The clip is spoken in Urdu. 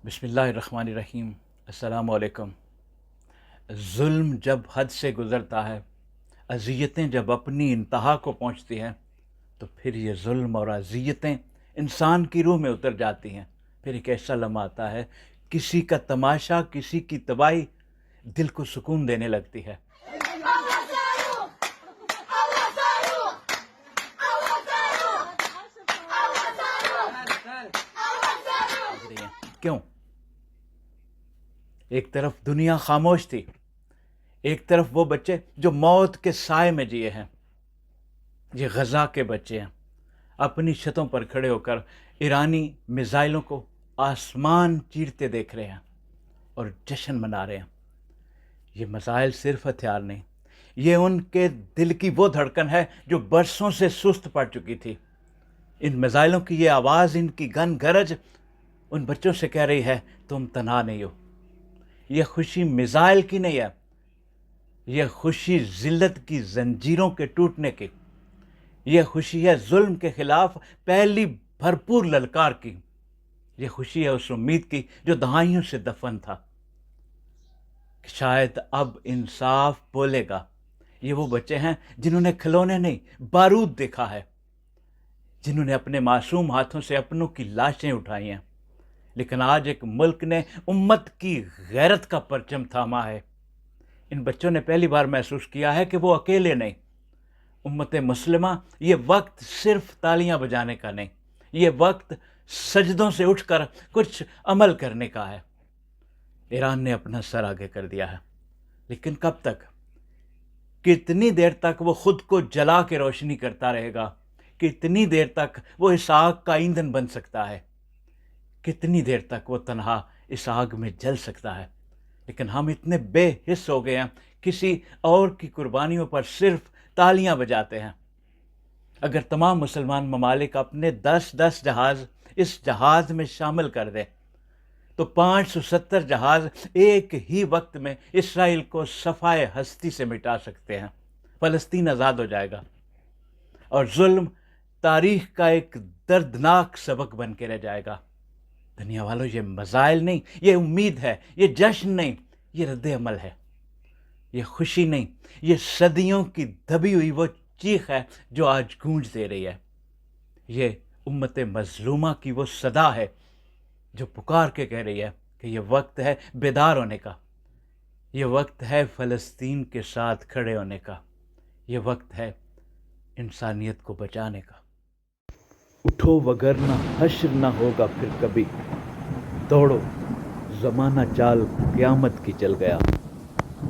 بسم اللہ الرحمن الرحیم۔ السلام علیکم۔ ظلم جب حد سے گزرتا ہے، اذیتیں جب اپنی انتہا کو پہنچتی ہیں، تو پھر یہ ظلم اور اذیتیں انسان کی روح میں اتر جاتی ہیں۔ پھر ایک ایسا لمحہ آتا ہے، کسی کا تماشا، کسی کی تباہی دل کو سکون دینے لگتی ہے۔ کیوں؟ ایک طرف دنیا خاموش تھی، ایک طرف وہ بچے جو موت کے سائے میں جیے ہیں۔ یہ غزہ کے بچے ہیں، اپنی چھتوں پر کھڑے ہو کر ایرانی میزائلوں کو آسمان چیرتے دیکھ رہے ہیں اور جشن منا رہے ہیں۔ یہ میزائل صرف ہتھیار نہیں، یہ ان کے دل کی وہ دھڑکن ہے جو برسوں سے سست پڑ چکی تھی۔ ان میزائلوں کی یہ آواز، ان کی گن گرج ان بچوں سے کہہ رہی ہے، تم تنہا نہیں ہو۔ یہ خوشی میزائل کی نہیں ہے، یہ خوشی ذلت کی زنجیروں کے ٹوٹنے کی، یہ خوشی ہے ظلم کے خلاف پہلی بھرپور للکار کی، یہ خوشی ہے اس امید کی جو دہائیوں سے دفن تھا کہ شاید اب انصاف بولے گا۔ یہ وہ بچے ہیں جنہوں نے کھلونے نہیں، بارود دیکھا ہے، جنہوں نے اپنے معصوم ہاتھوں سے اپنوں کی لاشیں اٹھائی ہیں، لیکن آج ایک ملک نے امت کی غیرت کا پرچم تھاما ہے۔ ان بچوں نے پہلی بار محسوس کیا ہے کہ وہ اکیلے نہیں۔ امت مسلمہ، یہ وقت صرف تالیاں بجانے کا نہیں، یہ وقت سجدوں سے اٹھ کر کچھ عمل کرنے کا ہے۔ ایران نے اپنا سر آگے کر دیا ہے، لیکن کب تک؟ کتنی دیر تک وہ خود کو جلا کے روشنی کرتا رہے گا؟ کتنی دیر تک وہ اس آگ کا ایندھن بن سکتا ہے؟ کتنی دیر تک وہ تنہا اس آگ میں جل سکتا ہے؟ لیکن ہم اتنے بے حس ہو گئے ہیں، کسی اور کی قربانیوں پر صرف تالیاں بجاتے ہیں۔ اگر تمام مسلمان ممالک اپنے 10 جہاز اس جہاز میں شامل کر دیں تو 570 جہاز ایک ہی وقت میں اسرائیل کو صفائے ہستی سے مٹا سکتے ہیں۔ فلسطین آزاد ہو جائے گا اور ظلم تاریخ کا ایک دردناک سبق بن کے رہ جائے گا۔ دنیا والوں، یہ مزائل نہیں، یہ امید ہے، یہ جشن نہیں، یہ رد عمل ہے، یہ خوشی نہیں، یہ صدیوں کی دبی ہوئی وہ چیخ ہے جو آج گونج دے رہی ہے۔ یہ امت مظلومہ کی وہ صدا ہے جو پکار کے کہہ رہی ہے کہ یہ وقت ہے بیدار ہونے کا، یہ وقت ہے فلسطین کے ساتھ کھڑے ہونے کا، یہ وقت ہے انسانیت کو بچانے کا۔ اٹھو وگرنہ حشر نہ ہوگا پھر کبھی، دوڑو زمانہ چال قیامت کی چل گیا۔